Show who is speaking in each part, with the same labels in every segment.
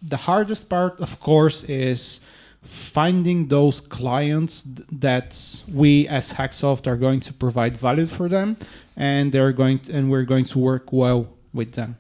Speaker 1: The hardest part, of course, is finding those clients that we as HackSoft are going to provide value for them, and we're going to work well with them.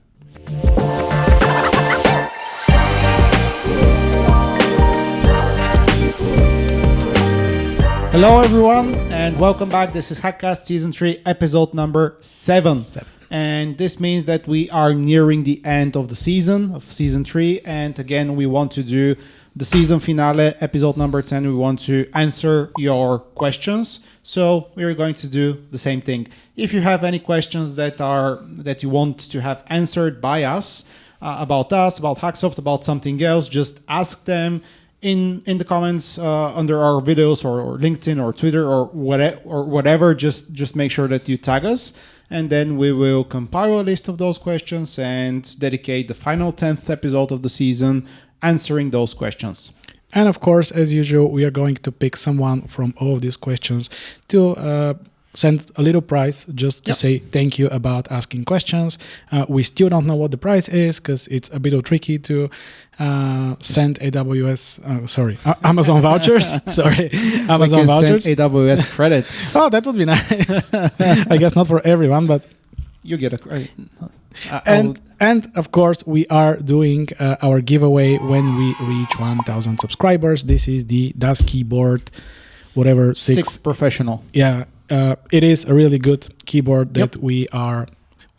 Speaker 1: Hello everyone, and welcome back. This is HackCast Season 3, episode number 7. And this means that we are nearing the end of the season, of Season 3. And again, we want to do the season finale, episode number 10. We want to answer your questions. So we're going to do the same thing. If you have any questions that you want to have answered by us, about HackSoft, about something else, just ask them in the comments under our videos or LinkedIn or Twitter or whatever. Just make sure that you tag us, and then we will compile a list of those questions and dedicate the final 10th episode of the season answering those questions.
Speaker 2: And of course, as usual, we are going to pick someone from all of these questions to send a little prize just to say thank you about asking questions. We still don't know what the price is because it's a bit tricky to send Amazon vouchers. Amazon vouchers.
Speaker 1: Send AWS credits.
Speaker 2: Oh, that would be nice. I guess not for everyone, but
Speaker 1: you get a credit.
Speaker 2: And of course, we are doing our giveaway when we reach 1,000 subscribers. This is the DAS keyboard, whatever, 6
Speaker 1: Professional.
Speaker 2: Yeah. It is a really good keyboard that we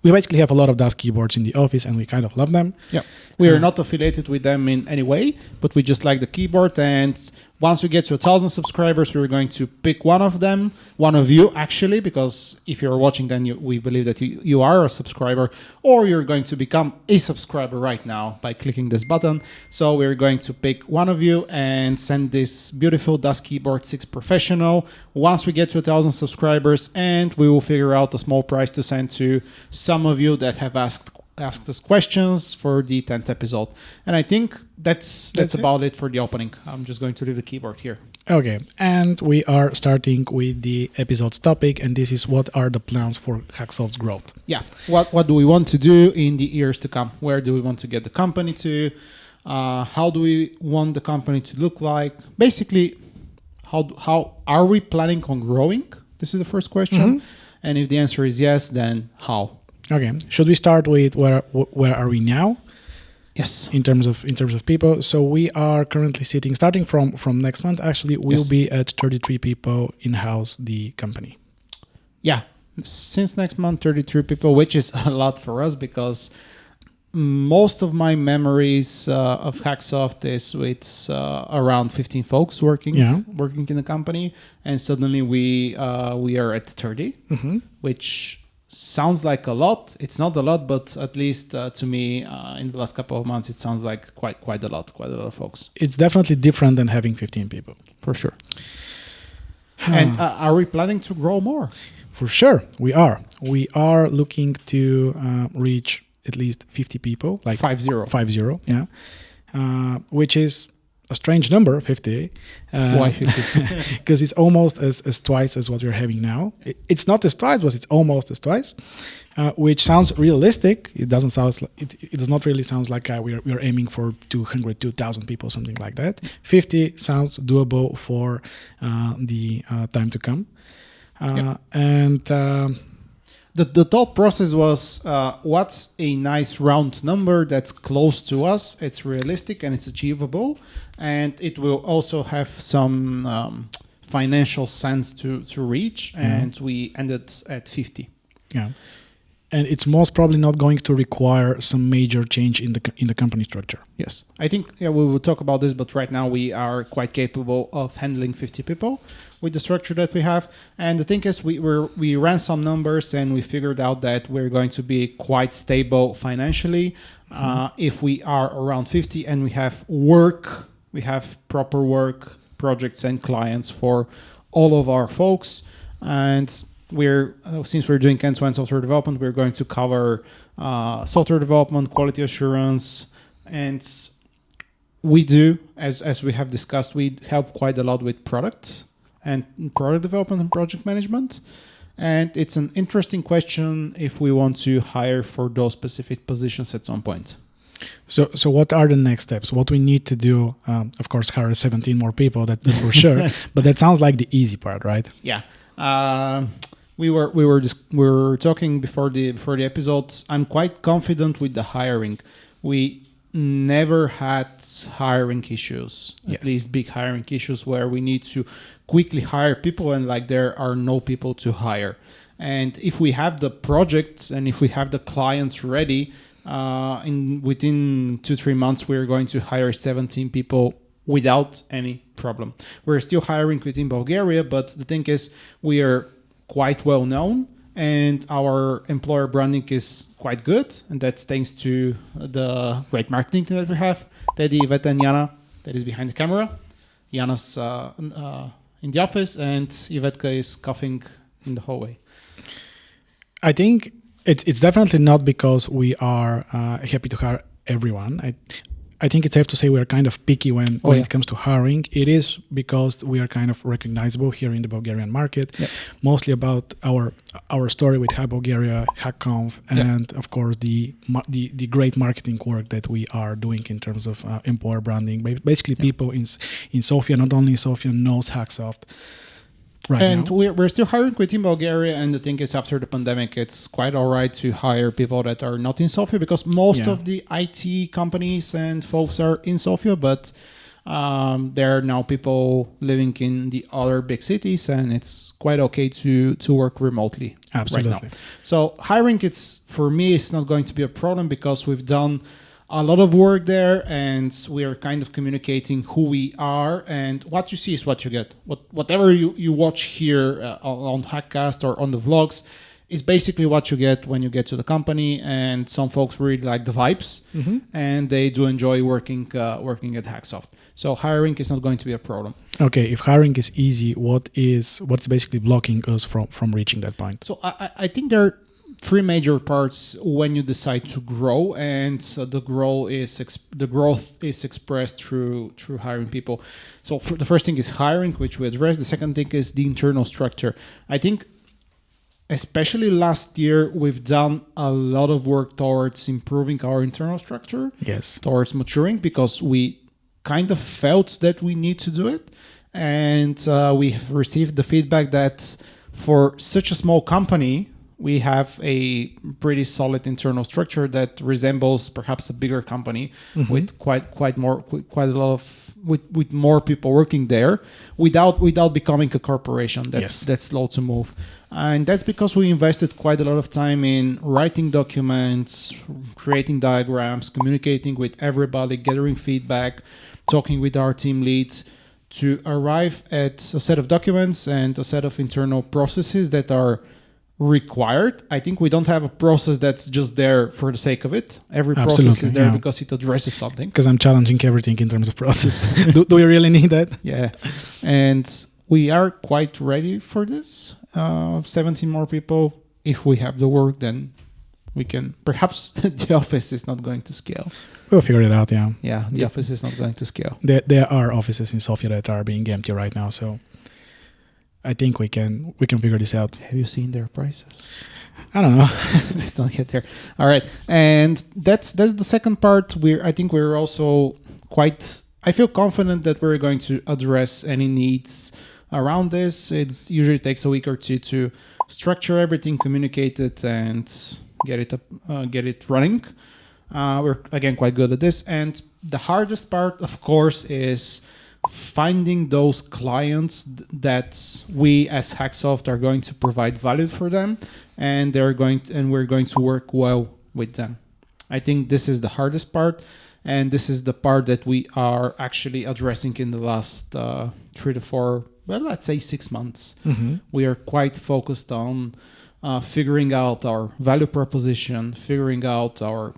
Speaker 2: basically have a lot of DAS keyboards in the office and we kind of love them.
Speaker 1: Yeah. We are not affiliated with them in any way, but we just like the keyboard. And once we get to 1,000 subscribers, we're going to pick one of you actually, because if you're watching, then we believe that you are a subscriber, or you're going to become a subscriber right now by clicking this button. So we're going to pick one of you and send this beautiful DAS keyboard 6 Professional once we get to 1,000 subscribers, and we will figure out a small prize to send to some of you that have asked us questions for the 10th episode. And I think that's about it for the opening. I'm just going to leave the keyboard here.
Speaker 2: Okay, and we are starting with the episode's topic, and this is what are the plans for HackSoft's growth.
Speaker 1: Yeah, what do we want to do in the years to come? Where do we want to get the company to? How do we want the company to look like? Basically, how are we planning on growing? This is the first question. Mm-hmm. And if the answer is yes, then how?
Speaker 2: Okay, should we start with where are we now?
Speaker 1: Yes.
Speaker 2: In terms of people, so we are currently starting from next month. Actually, we'll be at 33 people in-house the company.
Speaker 1: Yeah, since next month, 33 people, which is a lot for us because most of my memories of HackSoft is with around 15 folks working in the company, and suddenly we are at 30, which sounds like a lot. It's not a lot, but at least to me, in the last couple of months, it sounds like quite a lot of folks.
Speaker 2: It's definitely different than having 15 people.
Speaker 1: For sure. And are we planning to grow more?
Speaker 2: For sure, we are. We are looking to reach at least 50 people. Like 50, yeah. Which is a strange number, 50.
Speaker 1: Why 50?
Speaker 2: Because it's almost as twice as what we're having now. It's not as twice, but it's almost as twice, which sounds realistic. It doesn't sound. It does not really sound like we're aiming for 200, 2,000 people, something like that. 50 sounds doable for the time to come, and.
Speaker 1: The thought process was, what's a nice round number that's close to us, it's realistic and it's achievable, and it will also have some financial sense to reach, and we ended at 50.
Speaker 2: Yeah. And it's most probably not going to require some major change in the company structure.
Speaker 1: Yes. I think we will talk about this, but right now we are quite capable of handling 50 people with the structure that we have. And the thing is, we ran some numbers and we figured out that we're going to be quite stable financially if we are around 50 and we have proper work, projects and clients for all of our folks. And since we're doing end-to-end software development, we're going to cover software development, quality assurance, and we do, as we have discussed, we help quite a lot with product development and project management. And it's an interesting question if we want to hire for those specific positions at some point.
Speaker 2: So what are the next steps? What we need to do? Of course, hire 17 more people. That's for sure. But that sounds like the easy part, right?
Speaker 1: Yeah. We were talking before the episode. I'm quite confident with the hiring. We never had hiring issues, at least big hiring issues where we need to quickly hire people and like there are no people to hire. And if we have the projects and if we have the clients ready, within 2-3 months, we're going to hire 17 people without any problem. We're still hiring within Bulgaria, but the thing is we are quite well known and our employer branding is quite good. And that's thanks to the great marketing team that we have. Teddy, Iveta, and Jana, that is behind the camera. Jana's in the office and Ivetka is coughing in the hallway.
Speaker 2: I think it's definitely not because we are happy to hire everyone. I think it's safe to say we are kind of picky when it comes to hiring. It is because we are kind of recognizable here in the Bulgarian market, mostly about our story with Hack Bulgaria, HackConf, and of course the great marketing work that we are doing in terms of employer branding. Basically, people in Sofia, not only in Sofia, knows HackSoft. Right
Speaker 1: and
Speaker 2: now.
Speaker 1: We're still hiring within Bulgaria, and the thing is, after the pandemic, it's quite all right to hire people that are not in Sofia because most of the IT companies and folks are in Sofia, but there are now people living in the other big cities, and it's quite okay to work remotely.
Speaker 2: Absolutely.
Speaker 1: Right now. So hiring, for me, it's not going to be a problem because we've done a lot of work there and we are kind of communicating who we are, and what you see is what you get. Whatever you watch here on HackCast or on the vlogs is basically what you get when you get to the company, and some folks really like the vibes and they do enjoy working at HackSoft. So hiring is not going to be a problem.
Speaker 2: Okay, if hiring is easy, what's basically blocking us from reaching that point?
Speaker 1: So I think there are three major parts when you decide to grow, and the growth is expressed through hiring people. So the first thing is hiring, which we address. The second thing is the internal structure. I think especially last year, we've done a lot of work towards improving our internal structure, towards maturing, because we kind of felt that we need to do it. And we have received the feedback that for such a small company, we have a pretty solid internal structure that resembles perhaps a bigger company with with more people working there without becoming a corporation that's slow to move. And that's because we invested quite a lot of time in writing documents, creating diagrams, communicating with everybody, gathering feedback, talking with our team leads to arrive at a set of documents and a set of internal processes that are required. I think we don't have a process that's just there for the sake of it. Every process is there because it addresses something.
Speaker 2: Because I'm challenging everything in terms of process. do we really need that?
Speaker 1: Yeah. And we are quite ready for this. 17 more people. If we have the work, then we can. Perhaps the office is not going to scale.
Speaker 2: We'll figure it out, yeah.
Speaker 1: Yeah, the office is not going to scale.
Speaker 2: There are offices in Sofia that are being empty right now, so I think we can figure this out.
Speaker 1: Have you seen their prices?
Speaker 2: I don't know.
Speaker 1: Let's not get there. All right, and that's the second part. I think we're also quite. I feel confident that we're going to address any needs around this. It usually takes a week or two to structure everything, communicate it, and get it running. We're again quite good at this, and the hardest part, of course, is finding those clients that we as HackSoft are going to provide value for them, and we're going to work well with them. I think this is the hardest part, and this is the part that we are actually addressing in the last 3 to 4, well, let's say 6 months. We are quite focused on figuring out our value proposition, figuring out our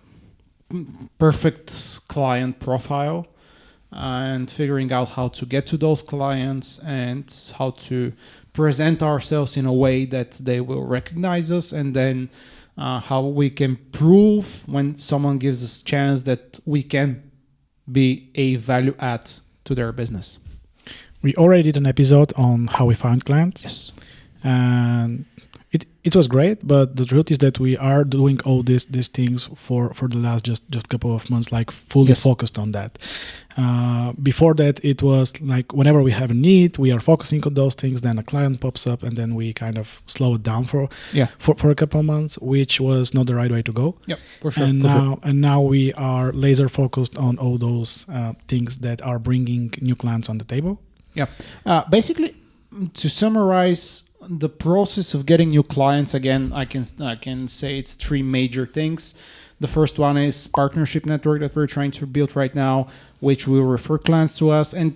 Speaker 1: perfect client profile, and figuring out how to get to those clients and how to present ourselves in a way that they will recognize us, and then how we can prove when someone gives us a chance that we can be a value add to their business.
Speaker 2: We already did an episode on how we find clients.
Speaker 1: Yes.
Speaker 2: And It was great, but the truth is that we are doing all these things for the last just couple of months, like fully focused on that. Before that, it was like whenever we have a need, we are focusing on those things. Then a client pops up, and then we kind of slow it down for a couple of months, which was not the right way to go.
Speaker 1: Yeah, for sure.
Speaker 2: And now we are laser focused on all those things that are bringing new clients on the table.
Speaker 1: Yeah, basically, to summarize the process of getting new clients, again, I can say it's three major things. The first one is partnership network that we're trying to build right now, which will refer clients to us. And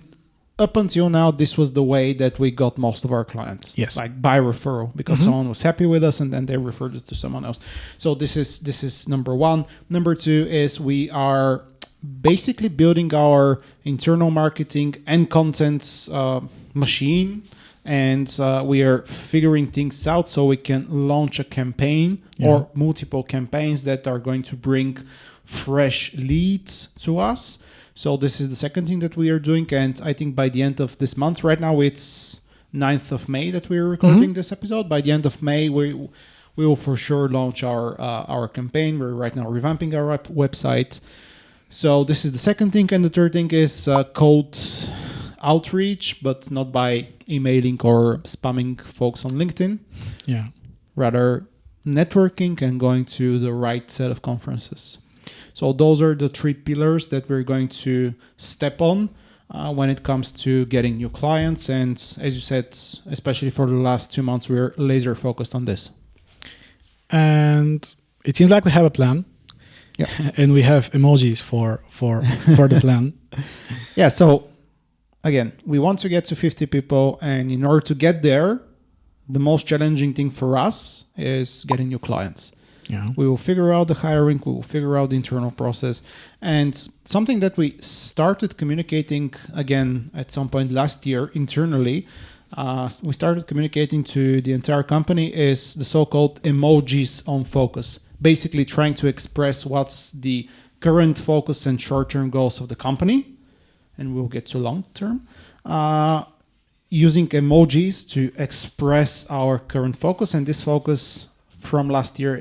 Speaker 1: up until now, this was the way that we got most of our clients.
Speaker 2: Yes,
Speaker 1: like by referral, because someone was happy with us and then they referred it to someone else. So this is number one. Number two is we are basically building our internal marketing and content machine. And we are figuring things out so we can launch a campaign or multiple campaigns that are going to bring fresh leads to us. So this is the second thing that we are doing. And I think by the end of this month, right now it's 9th of May that we're recording this episode. By the end of May, we will for sure launch our campaign. We're right now revamping our website. So this is the second thing. And the third thing is cold outreach, but not by emailing or spamming folks on LinkedIn.
Speaker 2: Yeah.
Speaker 1: Rather networking and going to the right set of conferences. So those are the three pillars that we're going to step on when it comes to getting new clients. And as you said, especially for the last 2 months, we're laser focused on this.
Speaker 2: And it seems like we have a plan.
Speaker 1: Yeah.
Speaker 2: And we have emojis for the plan.
Speaker 1: Yeah. So again, we want to get to 50 people, and in order to get there, the most challenging thing for us is getting new clients.
Speaker 2: Yeah.
Speaker 1: We will figure out the hiring, we will figure out the internal process. And something that we started communicating again at some point last year internally, we started communicating to the entire company is the so-called emojis on focus. Basically trying to express what's the current focus and short-term goals of the company. And we'll get to long-term, using emojis to express our current focus. And this focus from last year,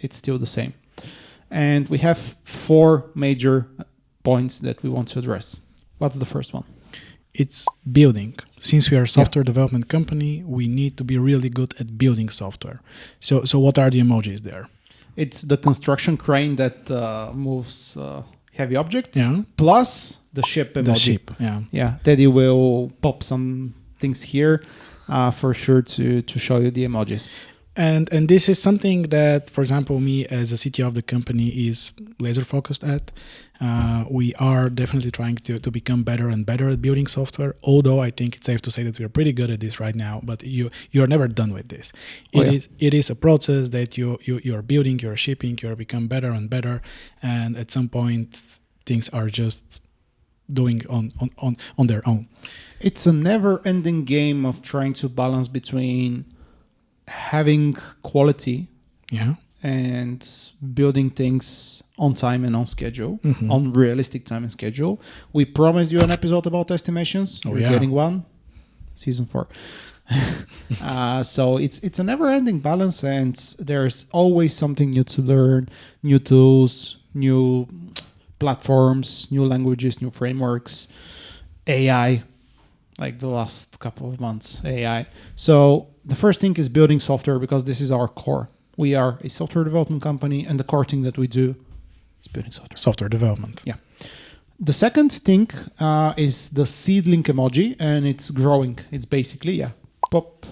Speaker 1: it's still the same. And we have 4 major points that we want to address. What's the first one?
Speaker 2: It's building. Since we are a software development company, we need to be really good at building software. So what are the emojis there?
Speaker 1: It's the construction crane that moves heavy objects, plus the ship emoji.
Speaker 2: The ship,
Speaker 1: Yeah, Teddy will pop some things here for sure to show you the emojis.
Speaker 2: And this is something that, for example, me as a CTO of the company is laser focused at. We are definitely trying to become better and better at building software, although I think it's safe to say that we are pretty good at this right now, but you are never done with this. It is a process that you're building, you're shipping, you're become better and better, and at some point things are just doing on their own.
Speaker 1: It's a never-ending game of trying to balance between having quality and building things on time and on schedule, on realistic time and schedule. We promised you an episode about estimations. We're getting one, season 4. So it's a never-ending balance, and there's always something new to learn, new tools, new platforms, new languages, new frameworks, AI, like the last couple of months, AI. So the first thing is building software, because this is our core. We are a software development company, and the core thing that we do is building software.
Speaker 2: Software development.
Speaker 1: Yeah. The second thing is the seedling emoji, and it's growing. It's basically, pop.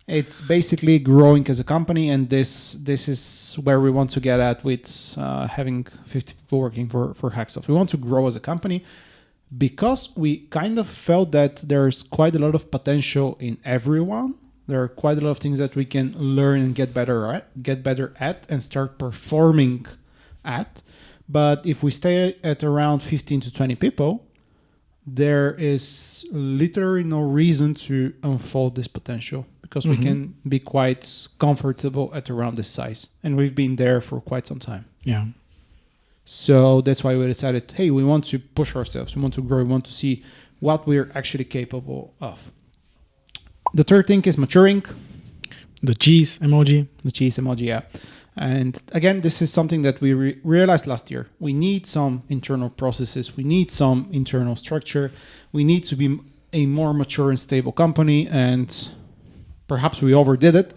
Speaker 1: It's basically growing as a company, and this is where we want to get at with having 50 people working for HackSoft. We want to grow as a company because we kind of felt that there's quite a lot of potential in everyone. There are quite a lot of things that we can learn and get better at and start performing at. But if we stay at around 15 to 20 people, there is literally no reason to unfold this potential, because we can be quite comfortable at around this size. And we've been there for quite some time.
Speaker 2: Yeah.
Speaker 1: So that's why we decided, hey, we want to push ourselves. We want to grow. We want to see what we're actually capable of. The third thing is maturing.
Speaker 2: The cheese emoji.
Speaker 1: The cheese emoji, yeah. And again, this is something that we realized last year. We need some internal processes. We need some internal structure. We need to be a more mature and stable company. And perhaps we overdid it,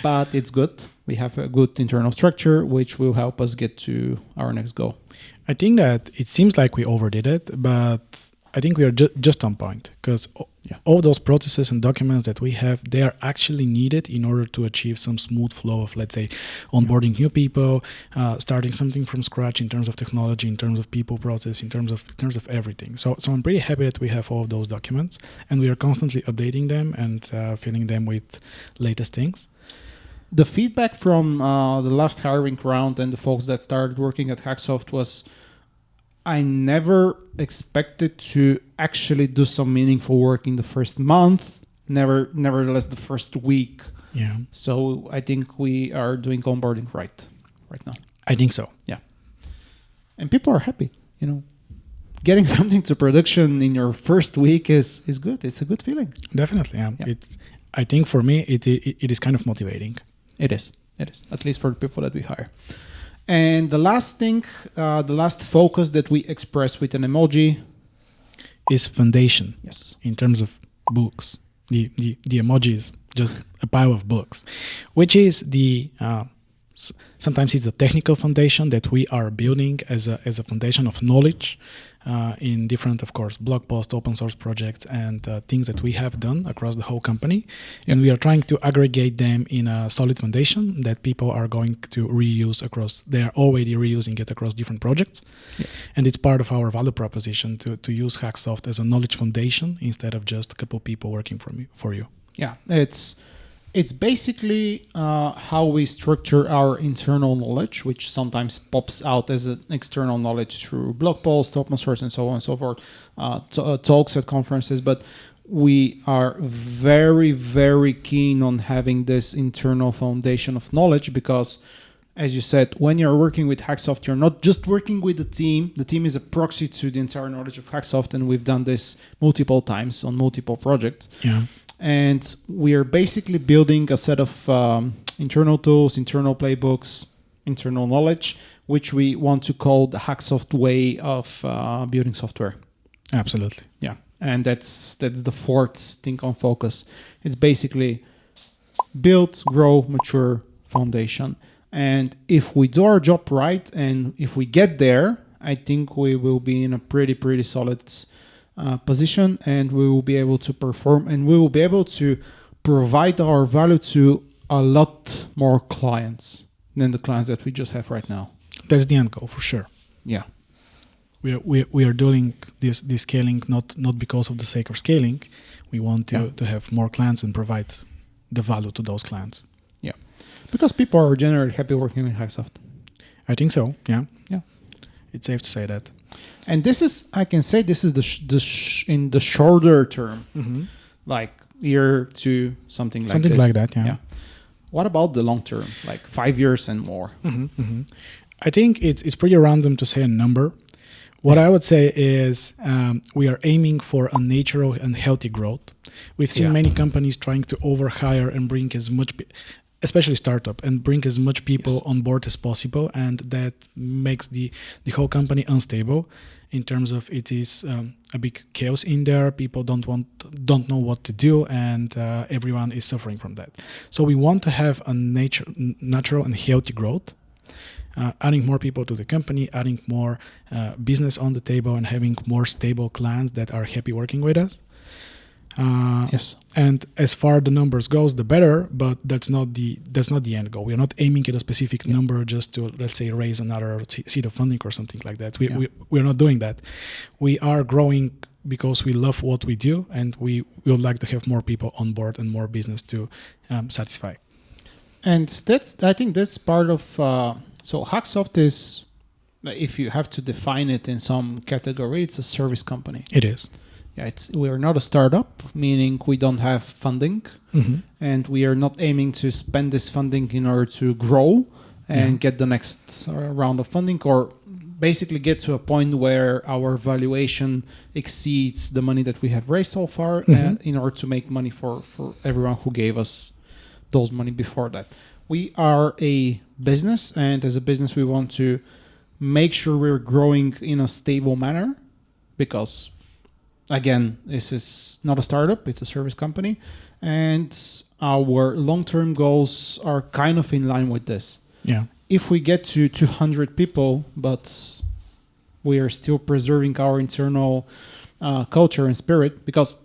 Speaker 1: but it's good. We have a good internal structure, which will help us get to our next goal.
Speaker 2: I think that it seems like we overdid it, but I think we are just on point, because all those processes and documents that we have, they are actually needed in order to achieve some smooth flow of, let's say, onboarding new people, starting something from scratch in terms of technology, in terms of people, process, in terms of everything. So I'm pretty happy that we have all of those documents, and we are constantly updating them and filling them with latest things.
Speaker 1: The feedback from the last hiring round and the folks that started working at HackSoft was, I never expected to actually do some meaningful work in the first month, nevertheless the first week.
Speaker 2: Yeah.
Speaker 1: So I think we are doing onboarding right now.
Speaker 2: I think so.
Speaker 1: Yeah. And people are happy, Getting something to production in your first week is good. It's a good feeling.
Speaker 2: Definitely. Yeah. I think for me, it is kind of motivating.
Speaker 1: It is, at least for the people that we hire. And the last thing, the last focus that we express with an emoji
Speaker 2: is foundation.
Speaker 1: Yes.
Speaker 2: In terms of books, the emoji is just a pile of books, which is sometimes it's a technical foundation that we are building as a foundation of knowledge in different, of course, blog posts, open source projects, and things that we have done across the whole company. And we are trying to aggregate them in a solid foundation that people are going to reuse across. They are already reusing it across different projects. Yeah. And it's part of our value proposition to use HackSoft as a knowledge foundation instead of just a couple of people working for you.
Speaker 1: Yeah, it's basically how we structure our internal knowledge, which sometimes pops out as an external knowledge through blog posts, open source, and so on and so forth, talks at conferences. But we are very, very keen on having this internal foundation of knowledge because, as you said, when you're working with HackSoft, you're not just working with the team. The team is a proxy to the entire knowledge of HackSoft, and we've done this multiple times on multiple projects.
Speaker 2: Yeah.
Speaker 1: And we are basically building a set of internal tools, internal playbooks, internal knowledge, which we want to call the HackSoft way of building software.
Speaker 2: Absolutely.
Speaker 1: Yeah. And that's the fourth thing on focus. It's basically build, grow, mature foundation. And if we do our job right and if we get there, I think we will be in a pretty solid position, and we will be able to perform, and we will be able to provide our value to a lot more clients than the clients that we just have right now.
Speaker 2: That's the end goal for sure.
Speaker 1: Yeah,
Speaker 2: we are doing this scaling not because of the sake of scaling. We want to have more clients and provide the value to those clients.
Speaker 1: Yeah, because people are generally happy working with HackSoft.
Speaker 2: I think so. Yeah. It's safe to say that.
Speaker 1: And this is, I can say, this is in the shorter term, like year to something like this.
Speaker 2: Something like that, yeah.
Speaker 1: What about the long term, like 5 years and more?
Speaker 2: I think it's pretty random to say a number. What I would say is we are aiming for a natural and healthy growth. We've seen many companies trying to overhire and bring as much, especially startup, and bring as much people on board as possible, and that makes the whole company unstable in terms of it is a big chaos in there. People don't know what to do, and everyone is suffering from that. So we want to have a natural and healthy growth, adding more people to the company, adding more business on the table, and having more stable clients that are happy working with us. And as far the numbers goes, the better, but that's not the end goal. We're not aiming at a specific number just to, let's say, raise another seed of funding or something like that. We're not doing that. We are growing because we love what we do, and we would like to have more people on board and more business to satisfy. And
Speaker 1: I think that's part of so HackSoft is, if you have to define it in some category, it's a service company.
Speaker 2: It is.
Speaker 1: Yeah, we are not a startup, meaning we don't have funding, and we are not aiming to spend this funding in order to grow and get the next round of funding, or basically get to a point where our valuation exceeds the money that we have raised so far in order to make money for everyone who gave us those money before that. We are a business, and as a business, we want to make sure we're growing in a stable manner because, again, this is not a startup, it's a service company, and our long-term goals are kind of in line with this.
Speaker 2: Yeah.
Speaker 1: If we get to 200 people, but we are still preserving our internal culture and spirit, because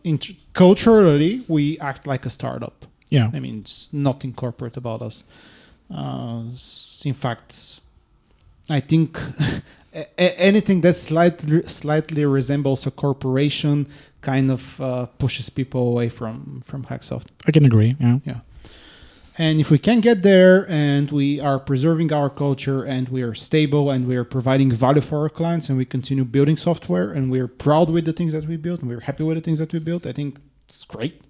Speaker 1: culturally we act like a startup.
Speaker 2: Yeah.
Speaker 1: I mean, it's nothing corporate about us. In fact, I think anything that slightly resembles a corporation kind of pushes people away from HackSoft.
Speaker 2: I can agree. Yeah.
Speaker 1: Yeah. And if we can get there and we are preserving our culture and we are stable and we are providing value for our clients and we continue building software and we're proud with the things that we built and we're happy with the things that we built, I think it's great.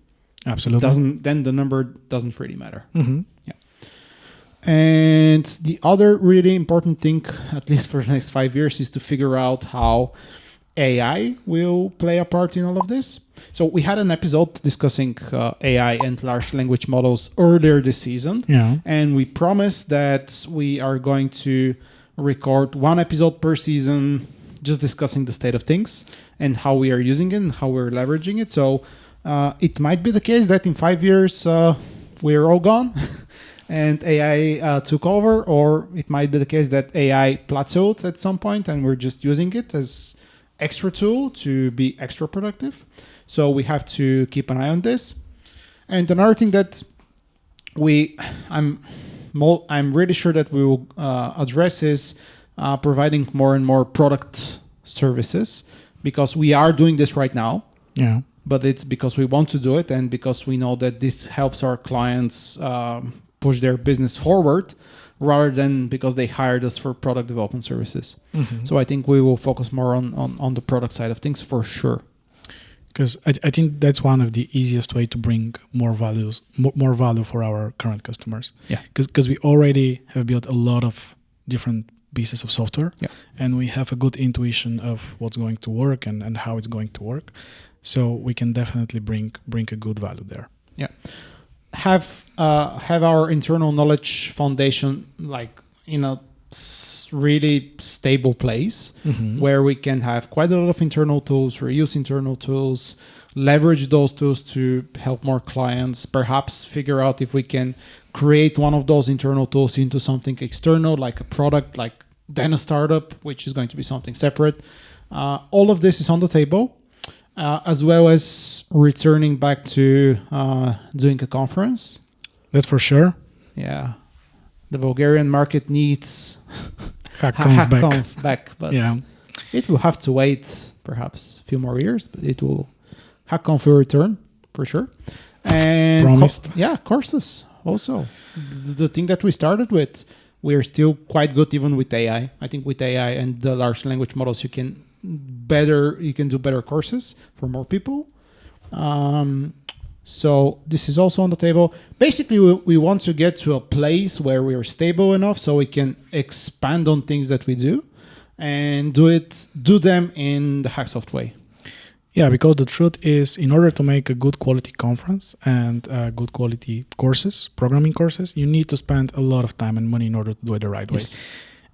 Speaker 2: Absolutely.
Speaker 1: Then the number doesn't really matter.
Speaker 2: Mm-hmm.
Speaker 1: Yeah. And the other really important thing, at least for the next 5 years, is to figure out how AI will play a part in all of this. So we had an episode discussing AI and large language models earlier this season.
Speaker 2: Yeah.
Speaker 1: And we promised that we are going to record one episode per season, just discussing the state of things and how we are using it and how we're leveraging it. So it might be the case that in 5 years, we're all gone and AI took over, or it might be the case that AI plateaued at some point and we're just using it as extra tool to be extra productive. So we have to keep an eye on this. And another thing that I'm really sure that we will address is providing more and more product services, because we are doing this right now.
Speaker 2: Yeah.
Speaker 1: But it's because we want to do it and because we know that this helps our clients push their business forward, rather than because they hired us for product development services.
Speaker 2: Mm-hmm.
Speaker 1: So I think we will focus more on the product side of things for sure.
Speaker 2: Because I think that's one of the easiest way to bring more value for our current customers.
Speaker 1: Yeah.
Speaker 2: Because we already have built a lot of different pieces of software,
Speaker 1: yeah,
Speaker 2: and we have a good intuition of what's going to work and how it's going to work. So we can definitely bring a good value there.
Speaker 1: Yeah. Have our internal knowledge foundation like in a really stable place,
Speaker 2: mm-hmm.
Speaker 1: where we can have quite a lot of internal tools, reuse internal tools, leverage those tools to help more clients, perhaps figure out if we can create one of those internal tools into something external, like a product, like then a startup, which is going to be something separate. All of this is on the table. As well as returning back to doing a conference.
Speaker 2: That's for sure.
Speaker 1: Yeah. The Bulgarian market needs
Speaker 2: HackConf
Speaker 1: back. But
Speaker 2: yeah.
Speaker 1: It will have to wait perhaps a few more years, but it will. HackConf will return for sure. And
Speaker 2: promised.
Speaker 1: Courses also. The thing that we started with, we are still quite good even with AI. I think with AI and the large language models, you can do better courses for more people. So this is also on the table. Basically, we want to get to a place where we are stable enough so we can expand on things that we do and do them in the HackSoft way.
Speaker 2: Yeah, because the truth is, in order to make a good quality conference and good quality courses, programming courses, you need to spend a lot of time and money in order to do it the right way.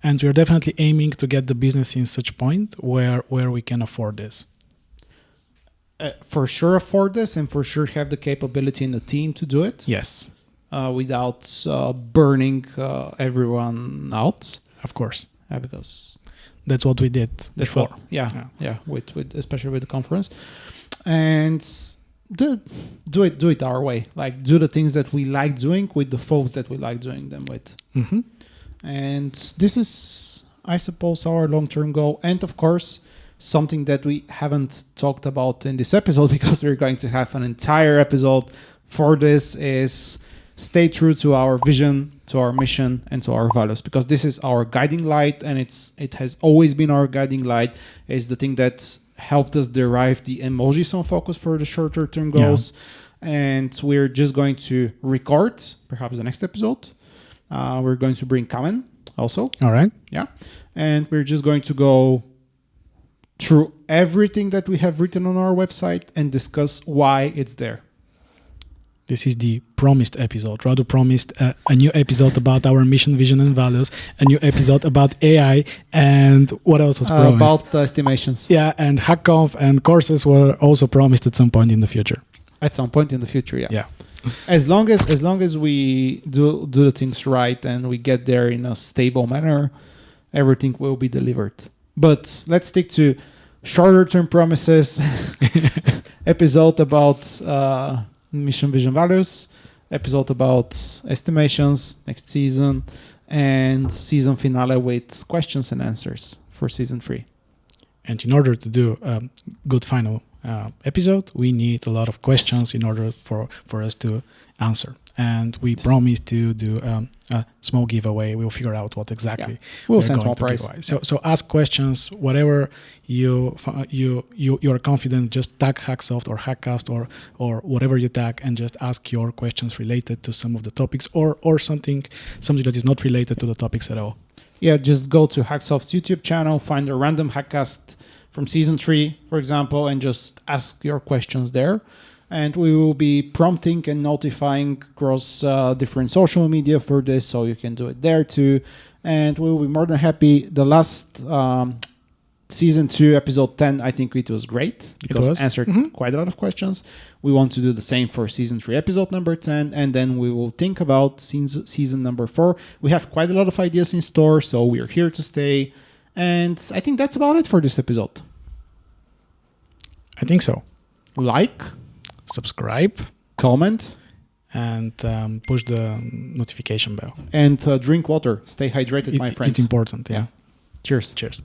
Speaker 2: And we're definitely aiming to get the business in such point where we can afford this.
Speaker 1: For sure afford this, and for sure have the capability in the team to do it.
Speaker 2: Yes.
Speaker 1: Without burning everyone out.
Speaker 2: Of course.
Speaker 1: Because
Speaker 2: that's what we did before.
Speaker 1: With especially with the conference. And do it our way. Like, do the things that we like doing with the folks that we like doing them with.
Speaker 2: Mm-hmm.
Speaker 1: And this is, I suppose, our long-term goal. And of course, something that we haven't talked about in this episode, because we're going to have an entire episode for this, is stay true to our vision, to our mission, and to our values, because this is our guiding light, and it has always been our guiding light. It's the thing that helped us derive the Emojis on focus for the shorter term goals. Yeah. And we're just going to record perhaps the next episode. We're going to bring Kamen also.
Speaker 2: All right.
Speaker 1: Yeah. And we're just going to go through everything that we have written on our website and discuss why it's there.
Speaker 2: This is the promised episode. Radu promised a new episode about our mission, vision, and values, a new episode about AI, and what else was promised?
Speaker 1: About estimations.
Speaker 2: Yeah, and HackConf and courses were also promised at some point in the future.
Speaker 1: At some point in the future, yeah.
Speaker 2: Yeah.
Speaker 1: As long as we do the things right and we get there in a stable manner, everything will be delivered. But let's stick to shorter term promises. Episode about mission, vision, values. Episode about estimations next season, and season finale with questions and answers for season 3.
Speaker 2: And in order to do a good final episode, we need a lot of questions in order for us to answer. And we promise to do a small giveaway. We'll figure out what exactly
Speaker 1: we'll
Speaker 2: we're
Speaker 1: send
Speaker 2: going
Speaker 1: small
Speaker 2: to
Speaker 1: prize.
Speaker 2: give away. So ask questions, whatever you're confident. Just tag HackSoft or HackCast or whatever you tag, and just ask your questions related to some of the topics or something that is not related to the topics at all.
Speaker 1: Yeah, just go to HackSoft's YouTube channel, find a random HackCast from season 3, for example, and just ask your questions there. And we will be prompting and notifying across different social media for this, so you can do it there too. And we will be more than happy. The last season 2, episode 10, I think it was great because it answered quite a lot of questions. We want to do the same for season 3, episode number 10, and then we will think about season number 4. We have quite a lot of ideas in store, so we are here to stay. And I think that's about it for this episode.
Speaker 2: I think so.
Speaker 1: Like,
Speaker 2: subscribe,
Speaker 1: comment,
Speaker 2: and push the notification bell.
Speaker 1: And drink water. Stay hydrated, my friends.
Speaker 2: It's important, yeah.
Speaker 1: Cheers.
Speaker 2: Cheers.